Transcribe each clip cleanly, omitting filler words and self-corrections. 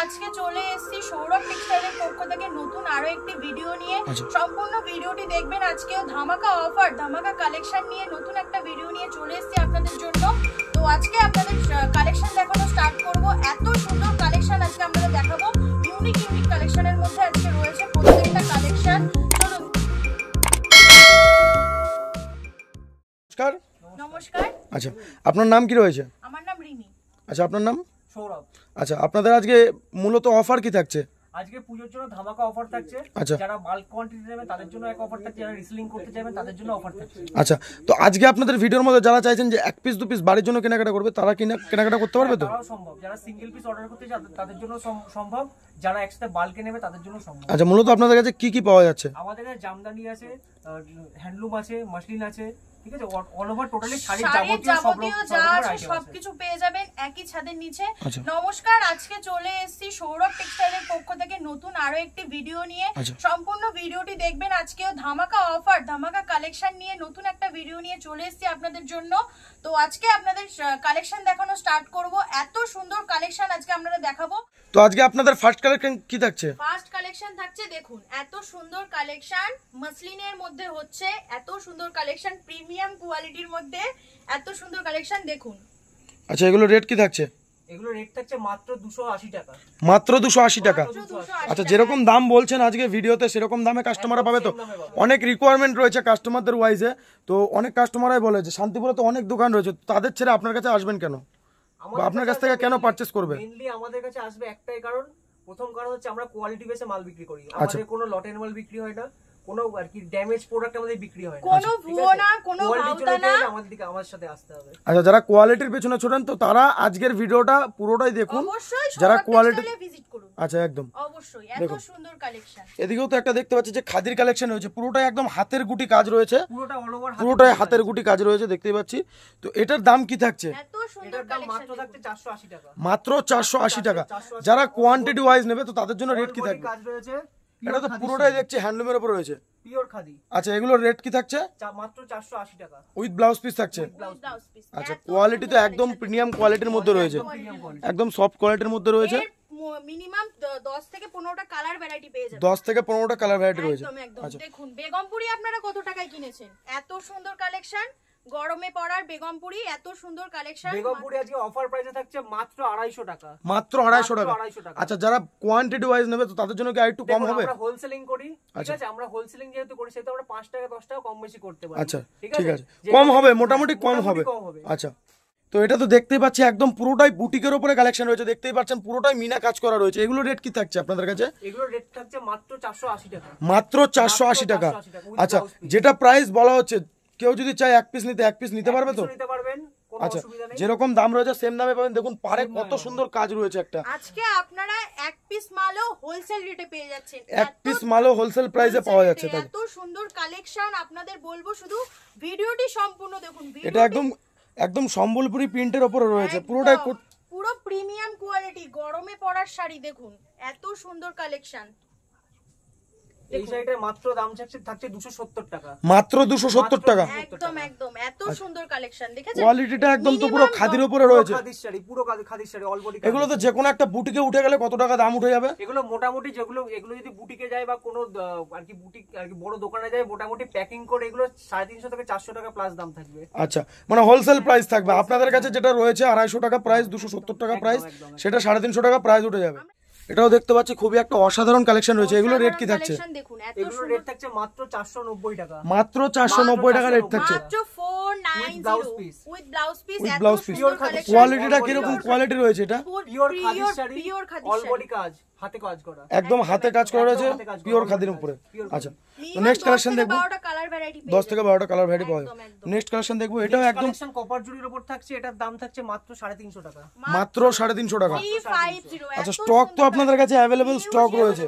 আজকে চলে এসেছি সৌরভ টেক্সটাইলের পক্ষ থেকে নতুন আরো একটি ভিডিও নিয়ে। সম্পূর্ণ ভিডিওটি দেখবেন। আজকেও ধামাকা অফার, ধামাকা কালেকশন নিয়ে নতুন একটা ভিডিও নিয়ে চলে এসেছি আপনাদের জন্য। তো আজকে আপনাদের কালেকশন দেখানো স্টার্ট করব। এত সুন্দর কালেকশন আজকে আপনাদের দেখাবো। ইউনিক কালেকশনের মধ্যে আজকে রয়েছে প্রত্যেকটা কালেকশন। চলুন। নমস্কার। নমস্কার। আচ্ছা, আপনার নাম কি রয়েছে? আমার নাম রিমি। আচ্ছা, আপনার নাম? সৌরভ। আচ্ছা, আপনাদের আজকে মূলত অফার কি থাকছে? আজকে পূজোর জন্য ধামাকা অফার থাকছে। আচ্ছা, যারা বাল্ক কোয়ান্টিটি নেবে তাদের জন্য এক অফার থাকছে, যারা রিসেলিং করতে চাইবেন তাদের জন্য অফার থাকছে। আচ্ছা, তো আজকে আপনাদের ভিডিওর মধ্যে যারা চাইছেন যে এক পিস দু পিস বাড়ির জন্য কেনাকাটা করবে তারা কেনাকাটা করতে পারবে তো? তারাও সম্ভব। যারা সিঙ্গেল পিস অর্ডার করতে চায় তাদের জন্য সম্ভব, যারা একসাথে বাল্কে নেবে তাদের জন্য সম্ভব। আচ্ছা, মূলত আপনাদের কাছে কি কি পাওয়া যাচ্ছে? আমাদের কাছে জামদানি আছে, হ্যান্ডলুম আছে, মাসলিন আছে, ঠিক আছে, অল ওভার টোটালি শাড়ির যাবতীয় যা আছে সবকিছু পেয়ে যাবেন একই ছাদের নিচে। নমস্কার, আজকে চলে এসেছি সৌরভ টেক্সটাইলের পক্ষ থেকে নতুন আরো একটি ভিডিও নিয়ে। সম্পূর্ণ ভিডিওটি দেখবেন। আজকেও ধামাকা অফার, ধামাকা কালেকশন নিয়ে নতুন একটা ভিডিও নিয়ে চলে এসেছি আপনাদের জন্য। তো আজকে আপনাদের কালেকশন দেখানো স্টার্ট করব। এত সুন্দর কালেকশন আজকে আপনারা দেখাবো। তো আজকে আপনাদের ফার্স্ট কালেকশন কি থাকছে? ফার্স্ট কালেকশন থাকছে, দেখুন এত সুন্দর কালেকশন মসলিনের মধ্যে হচ্ছে। এত সুন্দর কালেকশন প্রিমিয়াম কোয়ালিটির মধ্যে, এত সুন্দর কালেকশন দেখুন। আচ্ছা, এগুলো রেট কি থাকছে? এগুলো রেট থাকছে মাত্র 280 টাকা। মাত্র 280 টাকা। আচ্ছা, যেরকম দাম বলছেন আজকে ভিডিওতে সেরকম দামে কাস্টমাররা পাবে তো? অনেক রিকোয়ারমেন্ট রয়েছে কাস্টমারদের ওয়াইজে, তো অনেক কাস্টমাররাই বলে যে শান্তিপুরে তো অনেক দোকান রয়েছে, তাদের ছেড়ে আপনার কাছে আসবেন কেন, বা আপনার কাছ থেকে কেন পারচেজ করবে? মেইনলি আমাদের কাছে আসবে একটাই কারণ। প্রথম কারণ হচ্ছে আমরা কোয়ালিটি বেসে মাল বিক্রি করি। আমাদের কোনো লটের মাল বিক্রি হয় না, কোনো আর কি ড্যামেজ প্রোডাক্ট আমাদের বিক্রি হয় না, কোনো ভুয়ো না, কোনো ভাউতা না। আমার সাথে আসতে হবে। আচ্ছা, যারা কোয়ালিটির পেছনে ছোটেন তো তারা আজকের ভিডিওটা পুরোটাই দেখুন। যারা কোয়ালিটি ভিজিট করুন। আচ্ছা, একদম অবশ্যই। এত সুন্দর কালেকশন। এদিকেও তো একটা দেখতে পাচ্ছি যে খাদির কালেকশন রয়েছে, পুরোটাই একদম হাতের গুটি কাজ রয়েছে, পুরোটাই হাতের গুটি কাজ রয়েছে দেখতেই পাচ্ছি। তো এটার দাম কি থাকছে? এত সুন্দর কালেকশন মাত্র থাকছে 480 টাকা। মাত্র 480 টাকা। যারা কোয়ান্টিটি ওয়াইজ নেবে তো তাদের জন্য রেট কি থাকবে? কাজ রয়েছে, এটা তো পুরোটাই দেখছি হ্যান্ডলুমের উপর রয়েছে, পিওর খাদি। আচ্ছা, এগুলোর রেট কি থাকছে? মাত্র 480 টাকা উইথ ব্লাউজ পিস থাকছে। আচ্ছা, কোয়ালিটি তো একদম প্রিমিয়াম কোয়ালিটির মধ্যে রয়েছে, একদম সফট কোয়ালিটির মধ্যে রয়েছে। মিনিমাম 10 থেকে 15টা কালার ভ্যারাইটি পেয়ে যাবেন। 10 থেকে 15টা কালার ভ্যারাইটি রয়েছে। আচ্ছা, দেখুন বেগমপুরি আপনারা কত টাকায় কিনেছেন? এত সুন্দর কালেকশন, গরমে পরার বেগমপুরি, এত সুন্দর কালেকশন। বেগমপুরি আজকে অফার প্রাইসে থাকছে মাত্র 250 টাকা। মাত্র 250 টাকা। আচ্ছা, যারা কোয়ান্টিটি ওয়াইজ নেবে তো তাদের জন্য কি আরেকটু কম হবে? আমরা হোলসেলিং করি, ঠিক আছে, আমরা হোলসেলিং যেহেতু করি সেহেতু আমরা 5 টাকা 10 টাকা কম বেশি করতে পারি। আচ্ছা, ঠিক আছে, কম হবে, মোটামুটি কম হবে। আচ্ছা, তো এটা তো দেখতেই পাচ্ছি একদম পুরোটাই বুটিকের উপরে কালেকশন রয়েছে, দেখতেই পাচ্ছেন পুরোটাই মিনা কাজ করা রয়েছে। এগুলো রেট কি থাকছে আপনাদের কাছে? এগুলো রেট থাকছে মাত্র 480 টাকা। মাত্র 480 টাকা। আচ্ছা, যেটা প্রাইস বলা হচ্ছে, কেউ যদি চায় এক পিস নিতে পারবে তো? নিতে পারবেন। আচ্ছা, যেরকম দাম রয়েছে সেম দামে পাবেন। দেখুন পারে কত সুন্দর কাজ রয়েছে একটা। আজকে আপনারা এক পিস মালও হোলসেল রেটে পেয়ে যাচ্ছেন। এক পিস মালও হোলসেল প্রাইসে পাওয়া যাচ্ছে। এত সুন্দর কালেকশন আপনাদের বলবো, শুধু ভিডিওটি সম্পূর্ণ দেখুন। এটা একদম সম্বলপুরি প্রিন্টের উপরে রয়েছে, পুরোটাই পুরো প্রিমিয়াম কোয়ালিটি, গরমে পরার শাড়ি। দেখুন এত সুন্দর কালেকশন। এই শাড়িটার মাত্র দাম থাকছে 270 টাকা। মাত্র 270 টাকা। একদম এত সুন্দর কালেকশন দেখেছেন। কোয়ালিটিটা একদম তো পুরো খাদির উপরে রয়েছে। খাদির শাড়ি, পুরো খাদির শাড়ি, অল বডি। এগুলো তো যে কোনো একটা বুটিকে উঠে গেলে কত টাকা দাম উঠে যাবে? এগুলো মোটামুটি এগুলো যদি বুটিকে যায় বা কোনো আর কি বুটিক আর কি বড় দোকানে যায়, মোটামুটি প্যাকিং করে এগুলো 350 থেকে 400 টাকা প্লাস দাম থাকবে। আচ্ছা, মানে হোলসেল প্রাইস থাকবে। আপনাদের কাছে যেটা রয়েছে 250 টাকা প্রাইস, 270 টাকা প্রাইস, সেটা 350 টাকা প্রাইস উঠে যাবে। এটাও দেখতে পাচ্ছি খুবই একটা অসাধারণ কালেকশন রয়েছে। এগুলো রেট কি থাকছে? এগুলো রেট থাকছে মাত্র 490 টাকা। মাত্র 490 টাকা রেট থাকছে। মাত্র 490 উইথ ব্লাউজ পিস। কোয়ালিটিটা কি রকম কোয়ালিটি রয়েছে? এটা pure khadi sari, all body কাজ, হাতে কাজ করা, একদম হাতে কাজ করা রয়েছে, পিওর খাদির উপরে। আচ্ছা, তো নেক্সট কালেকশন দেখবো। 10 থেকে 12টা কালার ভ্যারাইটি পাওয়া যাবে। নেক্সট কালেকশন দেখবো। এটাও একদম কপার জুড়ির উপর থাকছে। এটার দাম থাকছে মাত্র 350 টাকা। মাত্র 350 টাকা। আচ্ছা, স্টক তো আপনাদের কাছে अवेलेबल স্টক রয়েছে।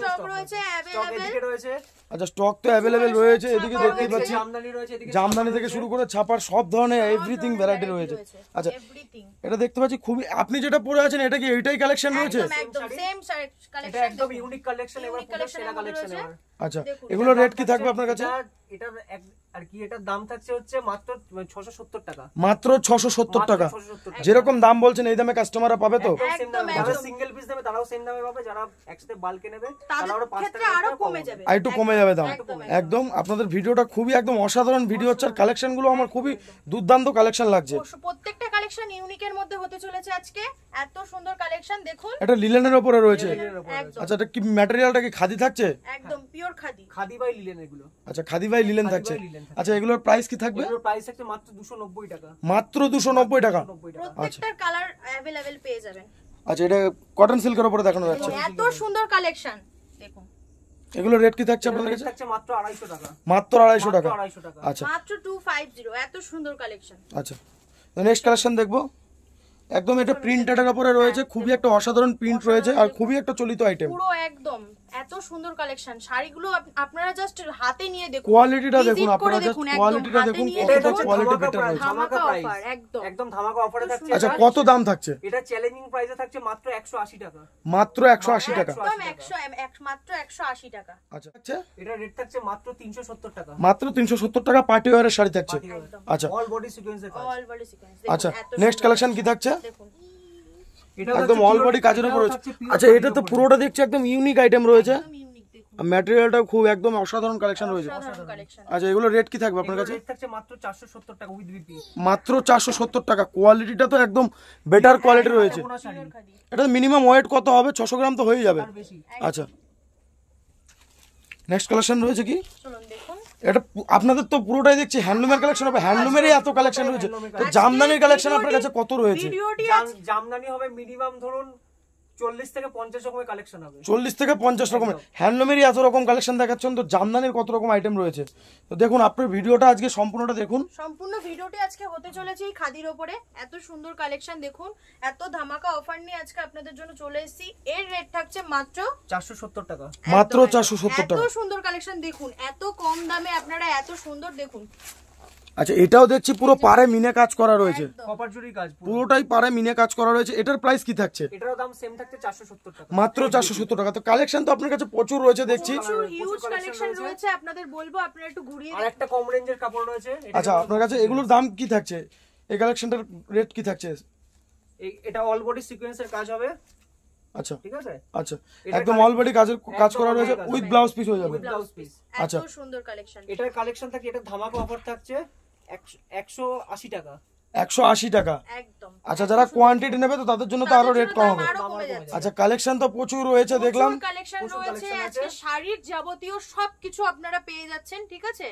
স্টক এদিকে রয়েছে। আচ্ছা স্টক তো অ্যাভেলেবেল রয়েছে, এদিকে দেখতেই পাচ্ছি জামদানি থেকে শুরু করে ছাপার সব ধরনের এভরিথিং ভ্যারাইটি রয়েছে। আচ্ছা এটা দেখতে পাচ্ছি খুবই, আপনি যেটা পরে আছেন এটা কি এইটাই কালেকশন রয়েছে? একদম সেম কালেকশন, এটা একদম ইউনিক কালেকশন, এবার পুরো সেরা কালেকশন এবার। আচ্ছা এগুলো রেট কি থাকবে আপনার কাছে? এটার আর কি এটার দাম থাকছে হচ্ছে মাত্র 670 টাকা। মাত্র 670 টাকা। যেরকম দাম বলছেন এই দামে কাস্টমাররা পাবে তো? একদম, যারা সিঙ্গেল পিস নেবে তারাও সেম দামে পাবে, যারা একসাথে বাল্কে নেবে তারাও 5 টাকা আরো কমে যাবে, একটু কমে যাবে দাম। একদম আপনাদের ভিডিওটা খুবই একদম অসাধারণ ভিডিও হচ্ছে, আর কালেকশনগুলো আমার খুবই দুর্দান্ত কালেকশন লাগছে। প্রত্যেকটা কালেকশন ইউনিকের মধ্যে হতে চলেছে আজকে, এত সুন্দর কালেকশন দেখুন। এটা লিলেনের উপরে রয়েছে। আচ্ছা এটা কি ম্যাটেরিয়ালটা কি খাদি থাকছে? একদম pure khadi, khadi by linen এগুলো। আচ্ছা খাদি বাই লিলেন থাকছে। আচ্ছা এগুলোর প্রাইস কি থাকবে? এগুলোর প্রাইস থাকছে মাত্র 290 টাকা। মাত্র 290 টাকা। প্রত্যেকটার কালার अवेलेबल পেয়ে যাবেন। আচ্ছা এটা কটন সিল্কের উপরে দেখানো যাচ্ছে, এত সুন্দর কালেকশন দেখুন। এগুলো রেট কি থাকছে আপনাদের কাছে? থাকছে মাত্র 250 টাকা। মাত্র 250 টাকা। আচ্ছা মাত্র 250, এত সুন্দর কালেকশন। আচ্ছা নেক্সট কালেকশন দেখবো। একদম এটা প্রিন্টেডের উপরে রয়েছে, খুবই একটা অসাধারণ প্রিন্ট রয়েছে আর খুবই একটা চলিত আইটেম। পুরো একদম এত সুন্দর কালেকশন। শাড়িগুলো আপনারা জাস্ট হাতে নিয়ে দেখুন, কোয়ালিটিটা দেখুন, আপনারা জাস্ট কোয়ালিটিটা দেখুন, কতটা কোয়ালিটি বেটার রয়েছে। ধামাকা অফার, একদম ধামাকা অফারে থাকছে। আচ্ছা কত দাম থাকছে? এটা চ্যালেঞ্জিং প্রাইসে থাকছে মাত্র 180 টাকা। মাত্র 180 টাকা। একদম 100 মাত্র 180 টাকা। আচ্ছা আচ্ছা এটা রেট থাকছে মাত্র 370 টাকা। মাত্র 370 টাকা পার্টি ওয়্যারের শাড়ি থাকছে। আচ্ছা অল বডি সিকোয়েন্সের কাজ। All body sequence. আচ্ছা নেক্সট কালেকশন কি থাকছে? দেখুন একদম অল বডি কাজের উপর রয়েছে। আচ্ছা এটা তো পুরোটা দেখছি একদম ইউনিক আইটেম রয়েছে, ম্যাটেরিয়ালটাও খুব একদম অসাধারণ কালেকশন রয়েছে। আচ্ছা এগুলো রেট কি থাকবে আপনার কাছে? রেট থাকছে মাত্র 470 টাকা উইথ বিপি। মাত্র 470 টাকা। কোয়ালিটিটা তো একদম বেটার কোয়ালিটি রয়েছে। এটা মিনিমাম ওয়েট কত হবে? 600 গ্রাম তো হয়ে যাবে। আচ্ছা নেক্সট কালেকশন রয়েছে কি? চলুন দেখুন। এটা আপনাদের তো পুরোটাই দেখছি হ্যান্ডলুমের কালেকশন হবে, হ্যান্ডলুমেরই এত কালেকশন রয়েছে। তো জামদানির কালেকশন আপনার কাছে কত রয়েছে? জামদানি হবে মিনিমাম ধরুন 40 থেকে 50 রকমের কালেকশন হবে। 40 থেকে 50 রকমের। হ্যান্ডলুমেরই এত রকম কালেকশন দেখাচ্ছেন, তো জামদানির কত রকম আইটেম রয়েছে? তো দেখুন আপনার ভিডিওটা আজকে সম্পূর্ণটা দেখুন। সম্পূর্ণ ভিডিওটি আজকে হতে চলেছে এই খাদির উপরে। এত সুন্দর কালেকশন দেখুন, এত ধামাকা অফার নিয়ে আজকে আপনাদের জন্য চলে এসেছি। এর রেট থাকছে মাত্র 470 টাকা। মাত্র 470 টাকা। এত সুন্দর কালেকশন দেখুন, এত কম দামে আপনারা এত সুন্দর দেখুন। আচ্ছা এটাও দেখছি পুরো পারে মিনে কাজ করা রয়েছে, কপার জুরি কাজ পুরোটাই পারে মিনে কাজ করা রয়েছে। এটার প্রাইস কি থাকছে? এটারও দাম সেম থাকছে 470 টাকা। মাত্র 470 টাকা। তো কালেকশন তো আপনার কাছে প্রচুর রয়েছে দেখছি। হিউজ কালেকশন রয়েছে, আপনাদের বলবো আপনারা একটু ঘুরিয়ে আর একটা কম রেঞ্জের কাপড় রয়েছে। আচ্ছা আপনার কাছে এগুলোর দাম কি থাকছে? এই কালেকশনটার রেট কি থাকছে? এটা অল বডি সিকোয়েন্সের কাজ হবে। আচ্ছা ঠিক আছে। আচ্ছা একদম অল বডি কাজ করা রয়েছে, উইথ ব্লাউজ পিস হয়ে যাবে। Blouse piece. আচ্ছা এত সুন্দর কালেকশন। এটার কালেকশন থাকে, এটা ধামাকা অফার থাকছে 180 টাকা। 180 টাকা। একদম। আচ্ছা যারা কোয়ান্টিটি নেবে তো তাদের জন্য তো আরো রেট কম হবে। আচ্ছা কালেকশন তো প্রচুর রয়েছে দেখলাম। কালেকশন রয়েছে আজকে, শাড়ির যাবতীয় সবকিছু আপনারা পেয়ে যাচ্ছেন। ঠিক আছে,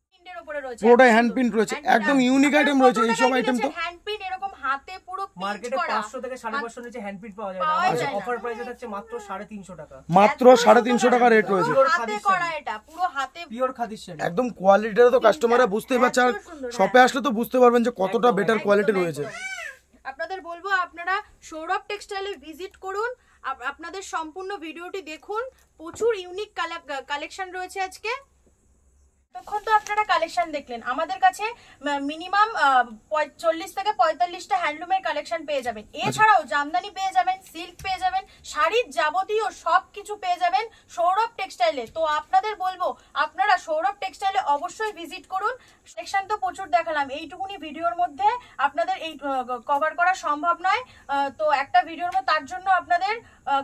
প্রিন্টের উপরে রয়েছে, পুরোটাই হ্যান্ড প্রিন্ট রয়েছে, একদম ইউনিক আইটেম রয়েছে। এই সব আইটেম তো হ্যান্ড প্রিন্ট এরকম হাতে পুরো প্রিন্ট মার্কেটে করা 500 থেকে 550 নিচে হ্যান্ড প্রিন্ট পাওয়া যায় না। আমাদের অফার প্রাইসে থাকছে মাত্র 350 টাকা। মাত্র 350 টাকা রেট রয়েছে। হাতে করা, এটা পুরো হাতে পিওর খাদির শাড়ি। একদম কোয়ালিটিটা তো কাস্টমাররা বুঝতেই পারছে, আর শপে আসলে তো বুঝতে পারবেন যে কতটা বেটার কোয়ালিটি রয়েছে। আপনাদের বলবো আপনারা সৌরভ টেক্সটাইলে ভিজিট করুন, আপনাদের সম্পূর্ণ ভিডিওটি দেখুন। প্রচুর ইউনিক কালেকশন রয়েছে আজকে। তখন তো আপনারা কালেকশন দেখলেন, আমাদের কাছে মিনিমাম 40 থেকে 45টা হ্যান্ডলুমের কালেকশন পেয়ে যাবেন। এছাড়াও জামদানি পেয়ে যাবেন, সিল্ক পেয়ে যাবেন, শাড়ির যাবতীয় সবকিছু পেয়ে যাবেন সৌরভ টেক্সটাইলে। তো আপনাদের বলবো আপনারা সৌরভ টেক্সটাইলে অবশ্যই ভিজিট করুন। কালেকশন তো প্রচুর দেখালাম, এইটুকুনি ভিডিওর মধ্যে আপনাদের এই কভার করা সম্ভব নয়। তো একটা ভিডিওর মধ্যে তার জন্য আপনাদের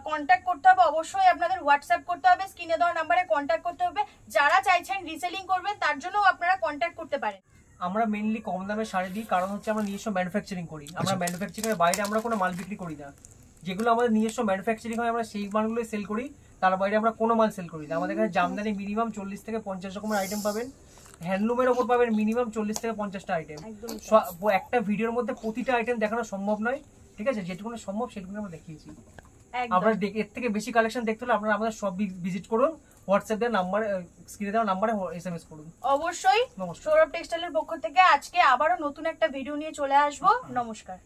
কন্ট্যাক্ট করতে হবে, অবশ্যই আপনাদের হোয়াটসঅ্যাপ করতে হবে, স্ক্রিনে দেওয়া নাম্বারে কন্ট্যাক্ট করতে হবে। যারা চাইছেন রিসেলিং করবেন তার জন্য আপনারা কন্ট্যাক্ট করতে পারেন। আমরা মেইনলি কম দামে শাড়ি দিই, কারণ হচ্ছে আমরা নিজস্ব ম্যানুফ্যাকচারিং করি। আমরা ম্যানুফ্যাকচারিং এর বাইরে আমরা কোনো মাল বিক্রি করি না। যেগুলো আমাদের নিজস্ব ম্যানুফ্যাকচারিং হয় আমরা সেই মালগুলোই সেল করি, তার বাইরে আমরা কোনো মাল সেল করি না। আমাদের কাছে জামদানি মিনিমাম 40 থেকে 50 রকমের আইটেম পাবেন, হ্যান্ডলুমের ওপর পাবেন মিনিমাম 40 থেকে 50টা আইটেম। একটা ভিডিওর মধ্যে প্রতিটা আইটেম দেখানো সম্ভব নয়, ঠিক আছে? যেটুকু সম্ভব সেটুকু আমরা দেখিয়েছি। আপনারা এর থেকে বেশি কালেকশন দেখতে হলে আপনারা আমাদের সব ভিজিট করুন, হোয়াটসঅ্যাপ এর নাম্বার, স্ক্রিনে দেওয়া নাম্বারে এসএমএস করুন। অবশ্যই সৌরভ টেক্সটাইলের পক্ষ থেকে আজকে আবারও নতুন একটা ভিডিও নিয়ে চলে আসবো। নমস্কার।